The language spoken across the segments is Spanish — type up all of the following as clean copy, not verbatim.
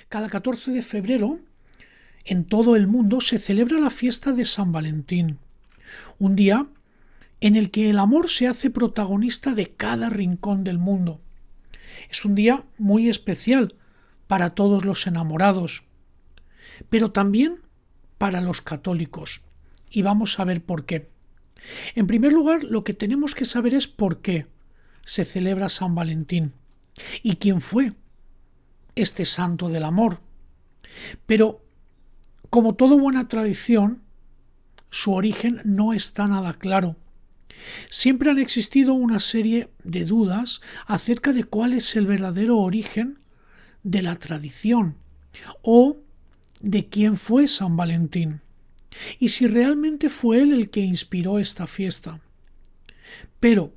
Cada 14 de febrero, en todo el mundo, se celebra la fiesta de San Valentín, un día en el que el amor se hace protagonista de cada rincón del mundo. Es un día muy especial para todos los enamorados, pero también para los católicos. Y vamos a ver por qué. En primer lugar, lo que tenemos que saber es por qué se celebra San Valentín y quién fue este santo del amor. Pero, como toda buena tradición, su origen no está nada claro. Siempre han existido una serie de dudas acerca de cuál es el verdadero origen de la tradición o de quién fue San Valentín y si realmente fue él el que inspiró esta fiesta. Pero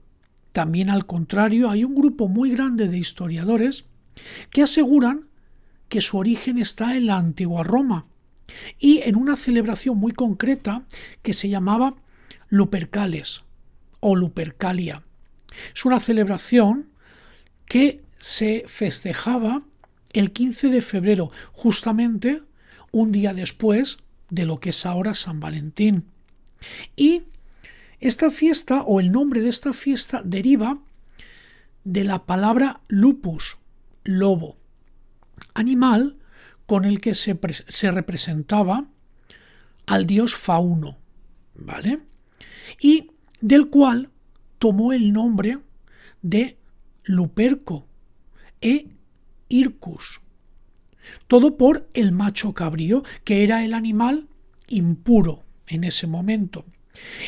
también al contrario, hay un grupo muy grande de historiadores que aseguran que su origen está en la antigua Roma y en una celebración muy concreta que se llamaba Lupercales o Lupercalia. Es una celebración que se festejaba el 15 de febrero, justamente un día después de lo que es ahora San Valentín. Y esta fiesta, o el nombre de esta fiesta, deriva de la palabra lupus, lobo, animal con el que se representaba al dios Fauno, ¿vale? Y del cual tomó el nombre de Luperco e Hircus. Todo por el macho cabrío, que era el animal impuro en ese momento.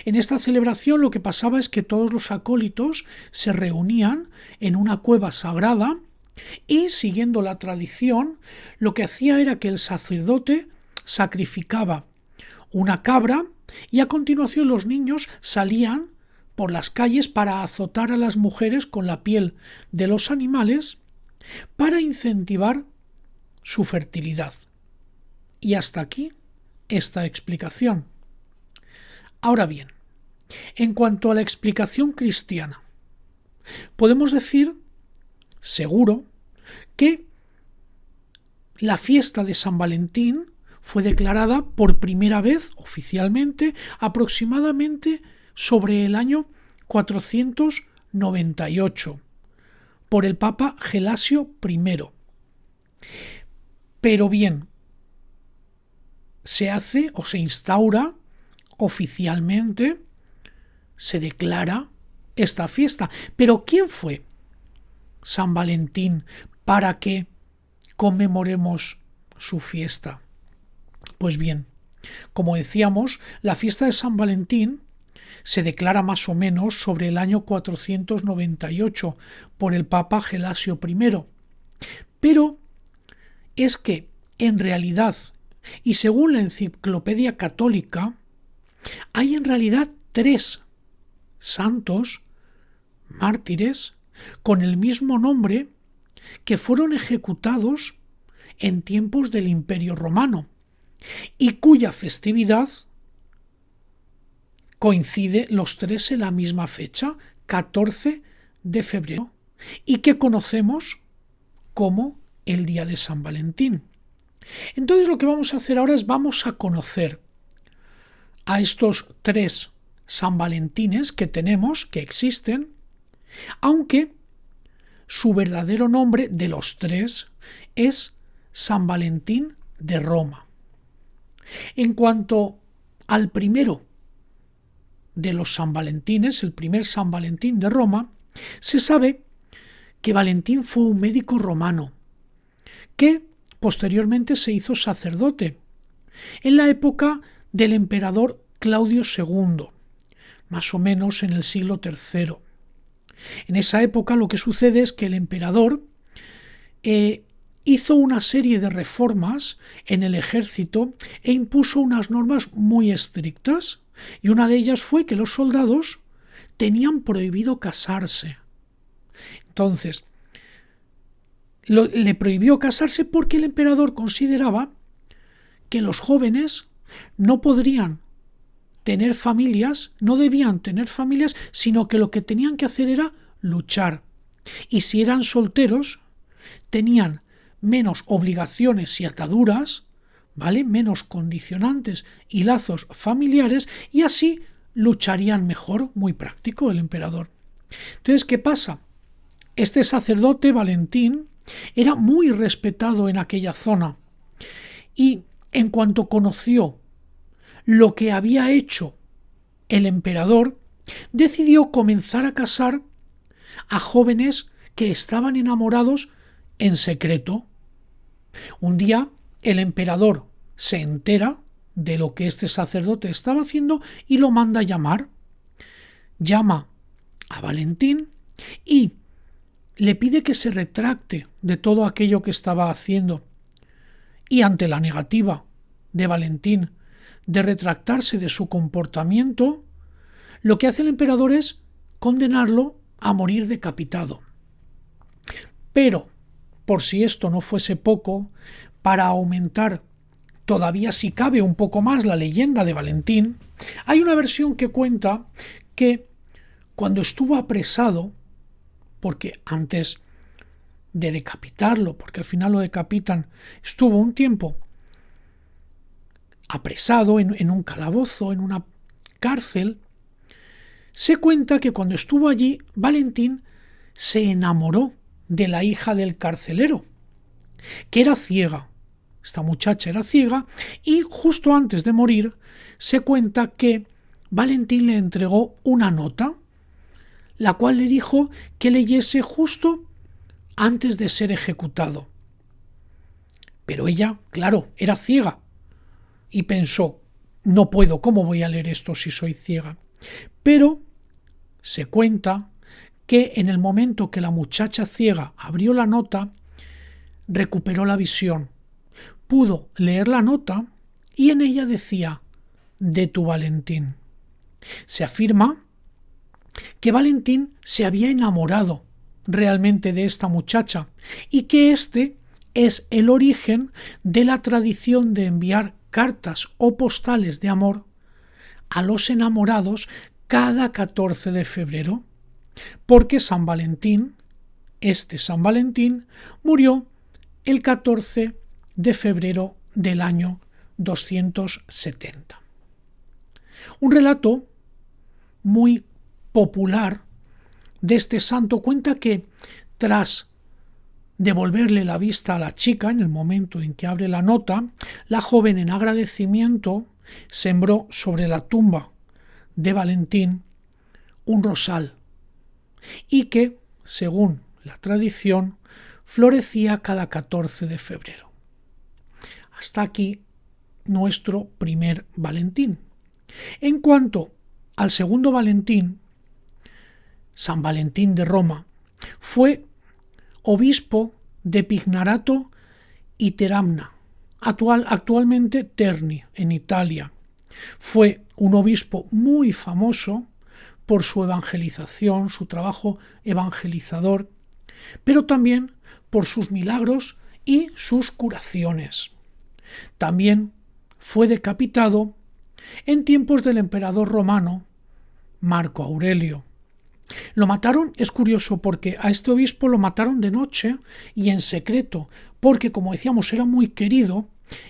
En esta celebración lo que pasaba es que todos los acólitos se reunían en una cueva sagrada y, siguiendo la tradición, lo que hacía era que el sacerdote sacrificaba una cabra y a continuación los niños salían por las calles para azotar a las mujeres con la piel de los animales para incentivar su fertilidad. Y hasta aquí esta explicación. Ahora bien, en cuanto a la explicación cristiana, podemos decir, seguro, que la fiesta de San Valentín fue declarada por primera vez oficialmente aproximadamente sobre el año 498 por el Papa Gelasio I. Pero bien, se hace o se instaura oficialmente, se declara esta fiesta. Pero ¿quién fue San Valentín para que conmemoremos su fiesta? Pues bien, como decíamos, la fiesta de San Valentín se declara más o menos sobre el año 498 por el Papa Gelasio I. Pero es que, en realidad, y según la Enciclopedia Católica, hay en realidad 3 santos mártires con el mismo nombre que fueron ejecutados en tiempos del Imperio Romano y cuya festividad coincide los 3 en la misma fecha, 14 de febrero, y que conocemos como el día de San Valentín. Entonces lo que vamos a hacer ahora es vamos a conocer a estos 3 San Valentines que tenemos, que existen, aunque su verdadero nombre de los 3 es San Valentín de Roma. En cuanto al primero de los San Valentines, el primer San Valentín de Roma, se sabe que Valentín fue un médico romano que posteriormente se hizo sacerdote en la época del emperador Claudio II, más o menos en el siglo III. En esa época lo que sucede es que el emperador hizo una serie de reformas en el ejército e impuso unas normas muy estrictas, y una de ellas fue que los soldados tenían prohibido casarse. Entonces, le prohibió casarse porque el emperador consideraba que los jóvenes no podrían tener familias, no debían tener familias, sino que lo que tenían que hacer era luchar. Y si eran solteros, tenían menos obligaciones y ataduras, ¿vale? Menos condicionantes y lazos familiares, y así lucharían mejor, muy práctico el emperador. Entonces, ¿qué pasa? Este sacerdote Valentín era muy respetado en aquella zona y en cuanto conoció lo que había hecho el emperador, decidió comenzar a casar a jóvenes que estaban enamorados en secreto. Un día el emperador se entera de lo que este sacerdote estaba haciendo y lo manda a llamar. Llama a Valentín y le pide que se retracte de todo aquello que estaba haciendo. Y ante la negativa de Valentín de retractarse de su comportamiento, lo que hace el emperador es condenarlo a morir decapitado. Pero, por si esto no fuese poco, para aumentar todavía si cabe un poco más la leyenda de Valentín, hay una versión que cuenta que cuando estuvo apresado, porque antes de decapitarlo, porque al final lo decapitan, estuvo un tiempo apresado en un calabozo, en una cárcel, se cuenta que cuando estuvo allí, Valentín se enamoró de la hija del carcelero, que era ciega. Esta muchacha era ciega y justo antes de morir se cuenta que Valentín le entregó una nota, la cual le dijo que leyese justo antes de ser ejecutado. Pero ella, claro, era ciega y pensó, no puedo, ¿cómo voy a leer esto si soy ciega? Pero se cuenta que en el momento que la muchacha ciega abrió la nota, recuperó la visión, pudo leer la nota y en ella decía, de tu Valentín. Se afirma que Valentín se había enamorado realmente de esta muchacha y que este es el origen de la tradición de enviar cartas o postales de amor a los enamorados cada 14 de febrero, porque San Valentín, San Valentín, murió el 14 de febrero del año 270. Un relato muy popular de este santo cuenta que tras devolverle la vista a la chica en el momento en que abre la nota, la joven en agradecimiento sembró sobre la tumba de Valentín un rosal y que, según la tradición, florecía cada 14 de febrero. Hasta aquí nuestro primer Valentín. En cuanto al segundo Valentín, San Valentín de Roma, fue obispo de Pignarato y Teramna, actualmente Terni, en Italia. Fue un obispo muy famoso por su evangelización, su trabajo evangelizador, pero también por sus milagros y sus curaciones. También fue decapitado en tiempos del emperador romano Marco Aurelio. Lo mataron, es curioso, porque a este obispo lo mataron de noche y en secreto, porque, como decíamos, era muy querido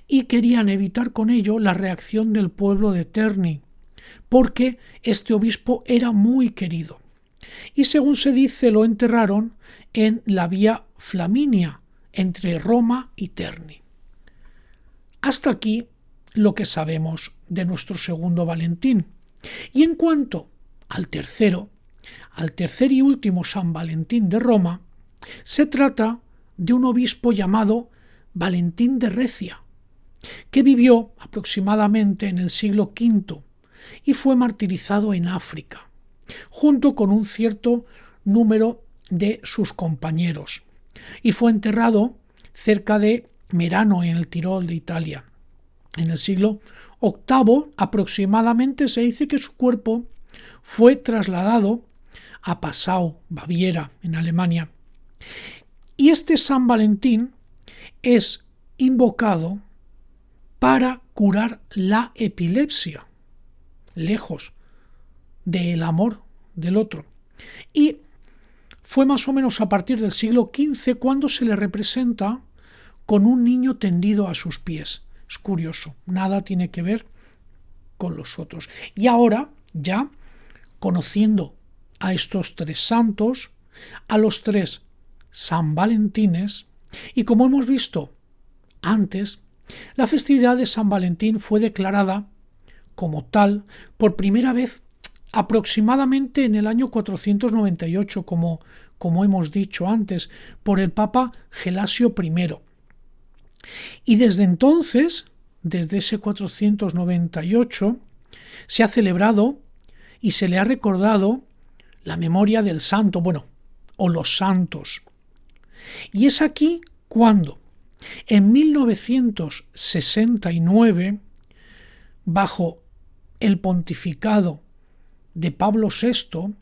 y querían evitar con ello la reacción del pueblo de Terni, porque este obispo era muy querido. Y según se dice, lo enterraron en la vía Flaminia, entre Roma y Terni. Hasta aquí lo que sabemos de nuestro segundo Valentín. Y en cuanto al tercer y último San Valentín de Roma, se trata de un obispo llamado Valentín de Recia, que vivió aproximadamente en el siglo V y fue martirizado en África, junto con un cierto número de sus compañeros, y fue enterrado cerca de Merano, en el Tirol de Italia. En el siglo VIII aproximadamente se dice que su cuerpo fue trasladado a Passau, Baviera, en Alemania. Y este San Valentín es invocado para curar la epilepsia, lejos del amor del otro. Y fue más o menos a partir del siglo XV cuando se le representa con un niño tendido a sus pies. Es curioso, nada tiene que ver con los otros. Y ahora, ya conociendo a estos tres santos, a los tres San Valentines, y como hemos visto antes, la festividad de San Valentín fue declarada como tal por primera vez aproximadamente en el año 498, como hemos dicho antes, por el Papa Gelasio I. Y desde entonces, desde ese 498, se ha celebrado y se le ha recordado la memoria del santo, o los santos. Y es aquí cuando, en 1969, bajo el pontificado de Pablo VI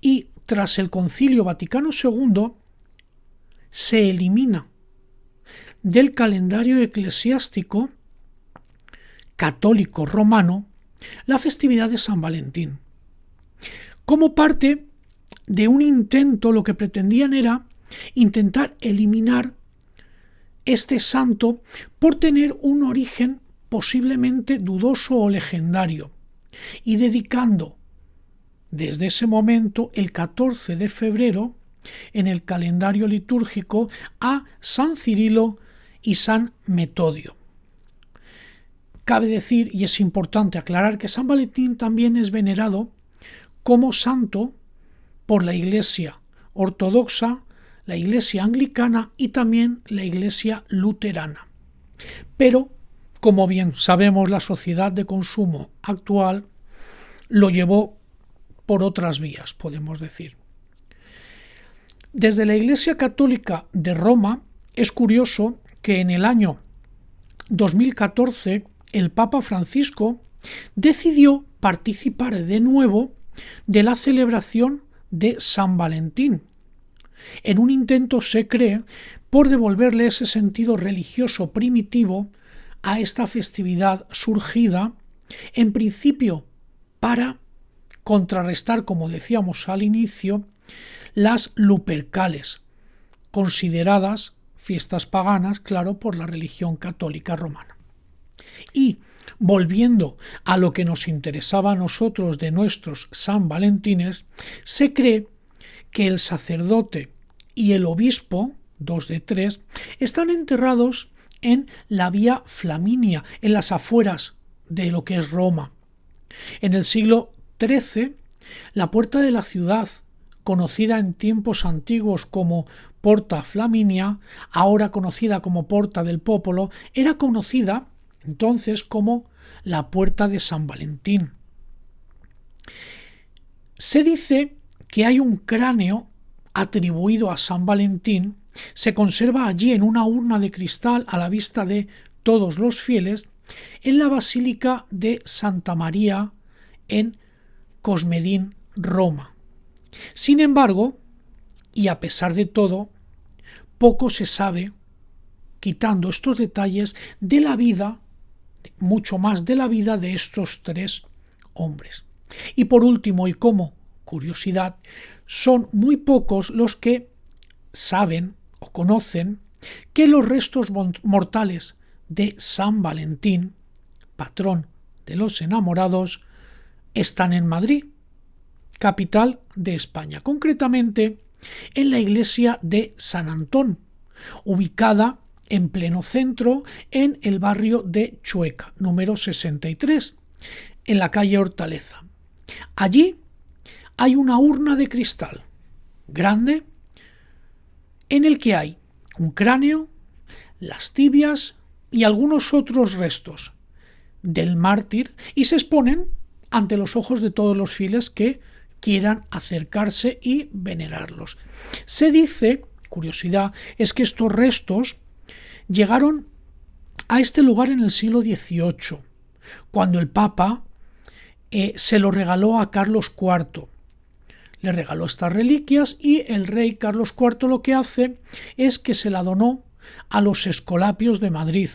y tras el Concilio Vaticano II, se elimina del calendario eclesiástico católico romano la festividad de San Valentín. Como parte de un intento, lo que pretendían era intentar eliminar este santo por tener un origen posiblemente dudoso o legendario, y dedicando desde ese momento el 14 de febrero en el calendario litúrgico a San Cirilo y San Metodio. Cabe decir, y es importante aclarar, que San Valentín también es venerado como santo por la Iglesia ortodoxa, la Iglesia anglicana y también la Iglesia luterana. Pero, como bien sabemos, la sociedad de consumo actual lo llevó por otras vías, podemos decir. Desde la Iglesia Católica de Roma es curioso que en el año 2014 el Papa Francisco decidió participar de nuevo de la celebración de San Valentín, en un intento, se cree, por devolverle ese sentido religioso primitivo a esta festividad surgida, en principio para contrarrestar, como decíamos al inicio, las Lupercales, consideradas fiestas paganas, claro, por la religión católica romana. Y, volviendo a lo que nos interesaba a nosotros de nuestros San Valentines, se cree que el sacerdote y el obispo, 2 de 3, están enterrados en la Vía Flaminia, en las afueras de lo que es Roma. En el siglo XIII, la puerta de la ciudad, conocida en tiempos antiguos como Porta Flaminia, ahora conocida como Porta del Popolo, era conocida entonces como la Puerta de San Valentín. Se dice que hay un cráneo atribuido a San Valentín, se conserva allí en una urna de cristal a la vista de todos los fieles en la Basílica de Santa María en Cosmedín, Roma. Sin embargo, y a pesar de todo, poco se sabe, quitando estos detalles, de la vida, mucho más de la vida de estos tres hombres. Y por último, y como curiosidad, son muy pocos los que saben o conocen que los restos mortales de San Valentín, patrón de los enamorados, están en Madrid, capital de España, concretamente en la iglesia de San Antón, ubicada en pleno centro en el barrio de Chueca, número 63, en la calle Hortaleza. Allí hay una urna de cristal grande en el que hay un cráneo, las tibias y algunos otros restos del mártir, y se exponen ante los ojos de todos los fieles que quieran acercarse y venerarlos. Se dice, curiosidad, es que estos restos llegaron a este lugar en el siglo XVIII, cuando el Papa se lo regaló a Carlos IV. Le regaló estas reliquias y el rey Carlos IV lo que hace es que se la donó a los Escolapios de Madrid.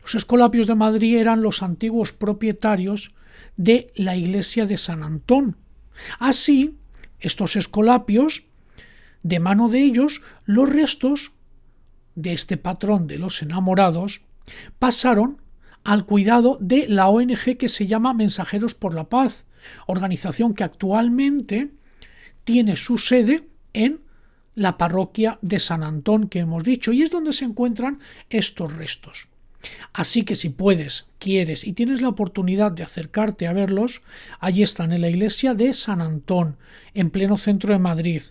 Los Escolapios de Madrid eran los antiguos propietarios de la iglesia de San Antón. Así, estos Escolapios, de mano de ellos, los restos de este patrón de los enamorados pasaron al cuidado de la ONG que se llama Mensajeros por la Paz, organización que actualmente tiene su sede en la parroquia de San Antón que hemos dicho, y es donde se encuentran estos restos. Así que si puedes, quieres y tienes la oportunidad de acercarte a verlos, allí están en la iglesia de San Antón, en pleno centro de Madrid,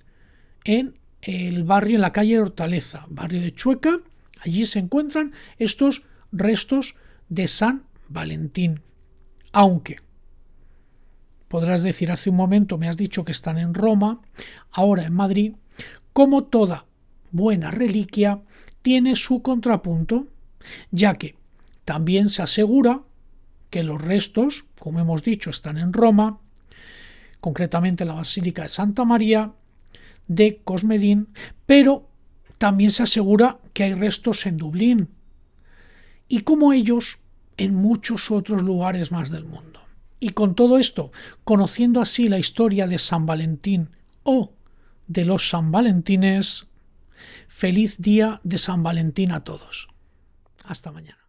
en el barrio, en la calle Hortaleza, barrio de Chueca. Allí se encuentran estos restos de San Valentín. Aunque podrás decir, hace un momento me has dicho que están en Roma, ahora en Madrid. Como toda buena reliquia, tiene su contrapunto, ya que también se asegura que los restos, como hemos dicho, están en Roma, concretamente en la Basílica de Santa María de Cosmedín, pero también se asegura que hay restos en Dublín, y como ellos, en muchos otros lugares más del mundo. Y con todo esto, conociendo así la historia de San Valentín o de los San Valentines, feliz día de San Valentín a todos. Hasta mañana.